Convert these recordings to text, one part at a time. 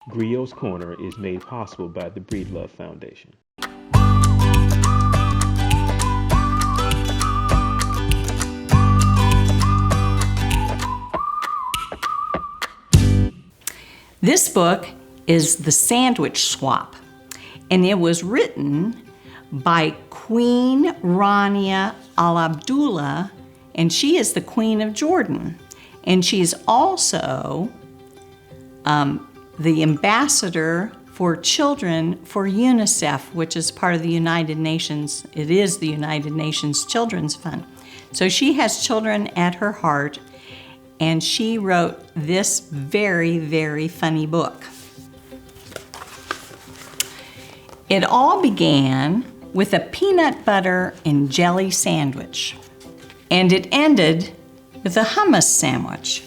Griot's Corner is made possible by the Breedlove Foundation. This book is The Sandwich Swap, and it was written by Queen Rania Al Abdullah, and she is the Queen of Jordan. And she's also the ambassador for children for UNICEF, which is part of the United Nations. It is the United Nations Children's Fund. So she has children at her heart, and she wrote this very, very funny book. It all began with a peanut butter and jelly sandwich, and it ended with a hummus sandwich.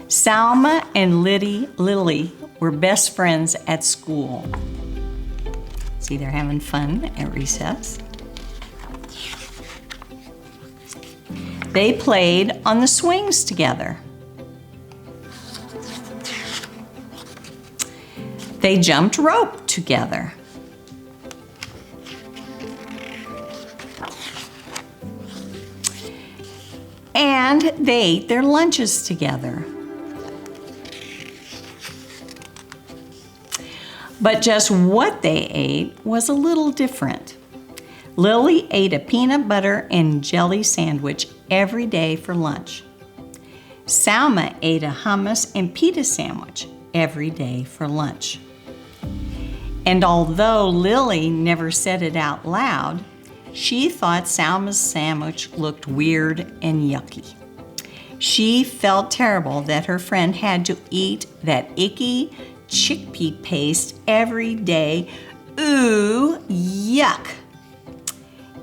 Salma and Lily were best friends at school. See, they're having fun at recess. They played on the swings together. They jumped rope together. And they ate their lunches together. But just what they ate was a little different. Lily ate a peanut butter and jelly sandwich every day for lunch. Salma ate a hummus and pita sandwich every day for lunch. And although Lily never said it out loud, she thought Salma's sandwich looked weird and yucky. She felt terrible that her friend had to eat that icky chickpea paste every day. Ooh, yuck!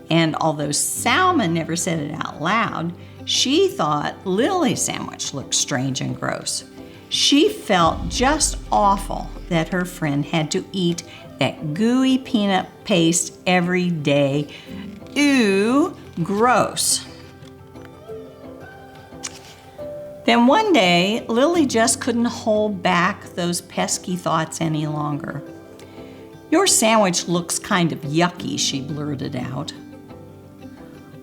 And although Salma never said it out loud, she thought Lily's sandwich looked strange and gross. She felt just awful that her friend had to eat that gooey peanut paste every day. Ooh, gross. Then one day, Lily just couldn't hold back those pesky thoughts any longer. "Your sandwich looks kind of yucky," she blurted out.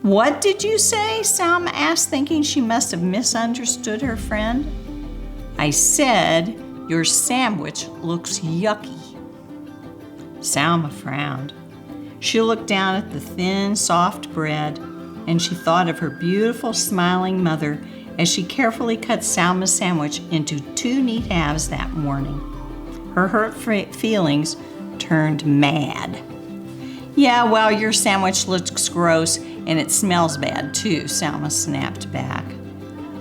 "What did you say?" Salma asked, thinking she must have misunderstood her friend. "I said, your sandwich looks yucky." Salma frowned. She looked down at the thin, soft bread, and she thought of her beautiful, smiling mother as she carefully cut Salma's sandwich into 2 neat halves that morning. Her hurt feelings turned mad. "Yeah, well, your sandwich looks gross, and it smells bad, too," Salma snapped back.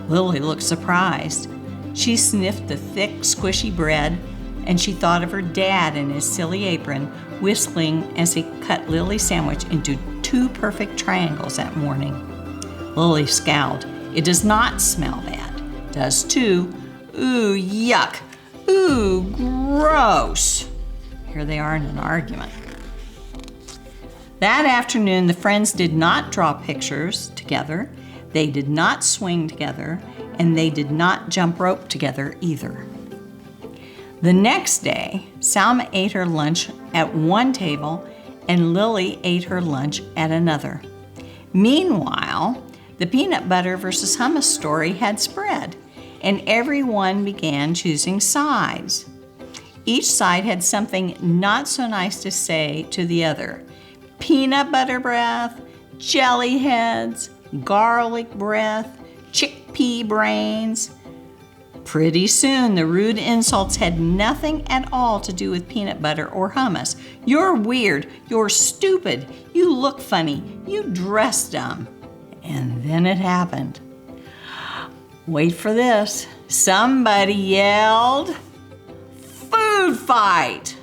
Lily looked surprised. She sniffed the thick, squishy bread, and she thought of her dad in his silly apron, whistling as he cut Lily's sandwich into 2 perfect triangles that morning. Lily scowled. "It does not smell bad." "Does too." "Ooh, yuck." "Ooh, gross." Here they are in an argument. That afternoon, the friends did not draw pictures together, they did not swing together, and they did not jump rope together either. The next day, Salma ate her lunch at one table and Lily ate her lunch at another. Meanwhile, the peanut butter versus hummus story had spread, and everyone began choosing sides. Each side had something not so nice to say to the other. Peanut butter breath, jelly heads, garlic breath, chickpea brains. Pretty soon, the rude insults had nothing at all to do with peanut butter or hummus. "You're weird. You're stupid. You look funny. You dress dumb." And then it happened. Wait for this. Somebody yelled, "Food fight!"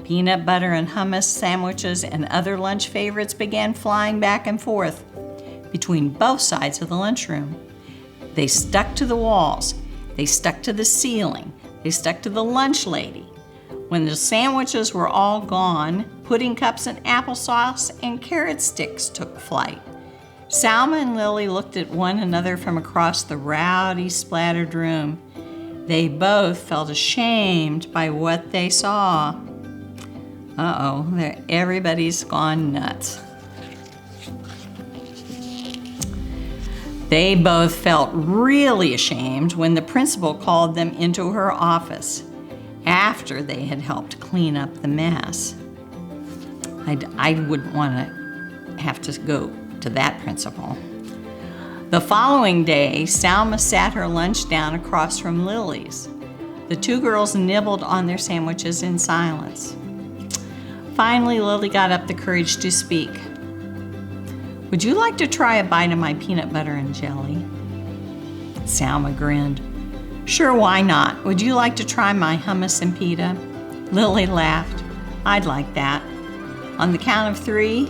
Peanut butter and hummus sandwiches and other lunch favorites began flying back and forth between both sides of the lunchroom. They stuck to the walls. They stuck to the ceiling. They stuck to the lunch lady. When the sandwiches were all gone, pudding cups and applesauce and carrot sticks took flight. Salma and Lily looked at one another from across the rowdy, splattered room. They both felt ashamed by what they saw. Uh-oh, everybody's gone nuts. They both felt really ashamed when the principal called them into her office after they had helped clean up the mess. I wouldn't want to have to go to that principal. The following day, Salma sat her lunch down across from Lily's. The two girls nibbled on their sandwiches in silence. Finally, Lily got up the courage to speak. "Would you like to try a bite of my peanut butter and jelly?" Salma grinned. "Sure, why not? Would you like to try my hummus and pita?" Lily laughed. "I'd like that." "On the count of 3?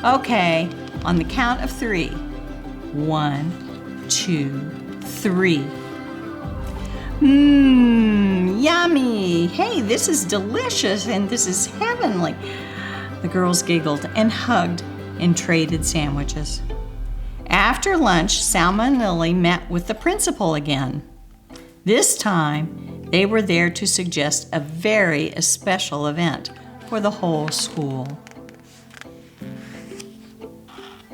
Okay, on the count of 3. 1, 2, 3. Yummy! Hey, this is delicious and this is heavenly." The girls giggled and hugged and traded sandwiches. After lunch, Salma and Lily met with the principal again. This time, they were there to suggest a very special event for the whole school.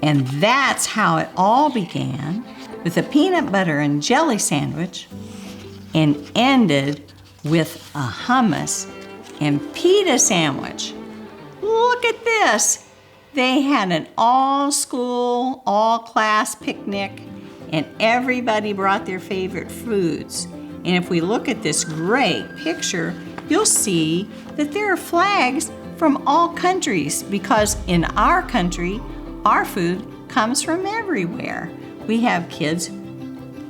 And that's how it all began, with a peanut butter and jelly sandwich, and ended with a hummus and pita sandwich. Look at this! They had an all-school, all-class picnic, and everybody brought their favorite foods. And if we look at this great picture, you'll see that there are flags from all countries, because in our country, our food comes from everywhere. We have kids,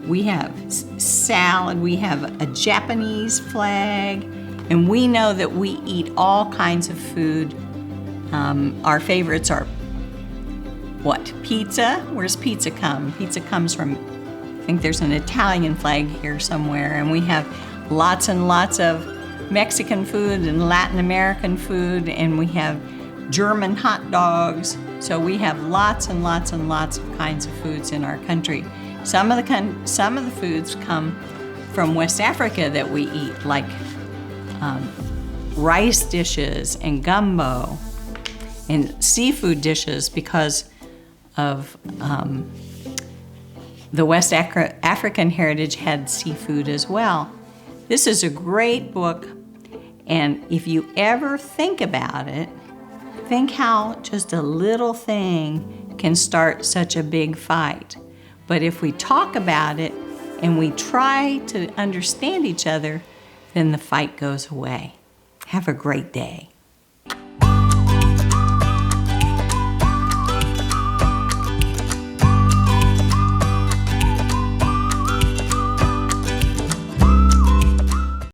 we have salad, we have a Japanese flag, and we know that we eat all kinds of food. Our favorites are what? Pizza? Where's pizza come? Pizza comes from, I think there's an Italian flag here somewhere, and we have lots and lots of Mexican food and Latin American food, and we have German hot dogs. So we have lots and lots and lots of kinds of foods in our country. Some of the foods come from West Africa that we eat, like rice dishes and gumbo, and seafood dishes because of the West African heritage had seafood as well. This is a great book, and if you ever think about it, think how just a little thing can start such a big fight. But if we talk about it and we try to understand each other, then the fight goes away. Have a great day.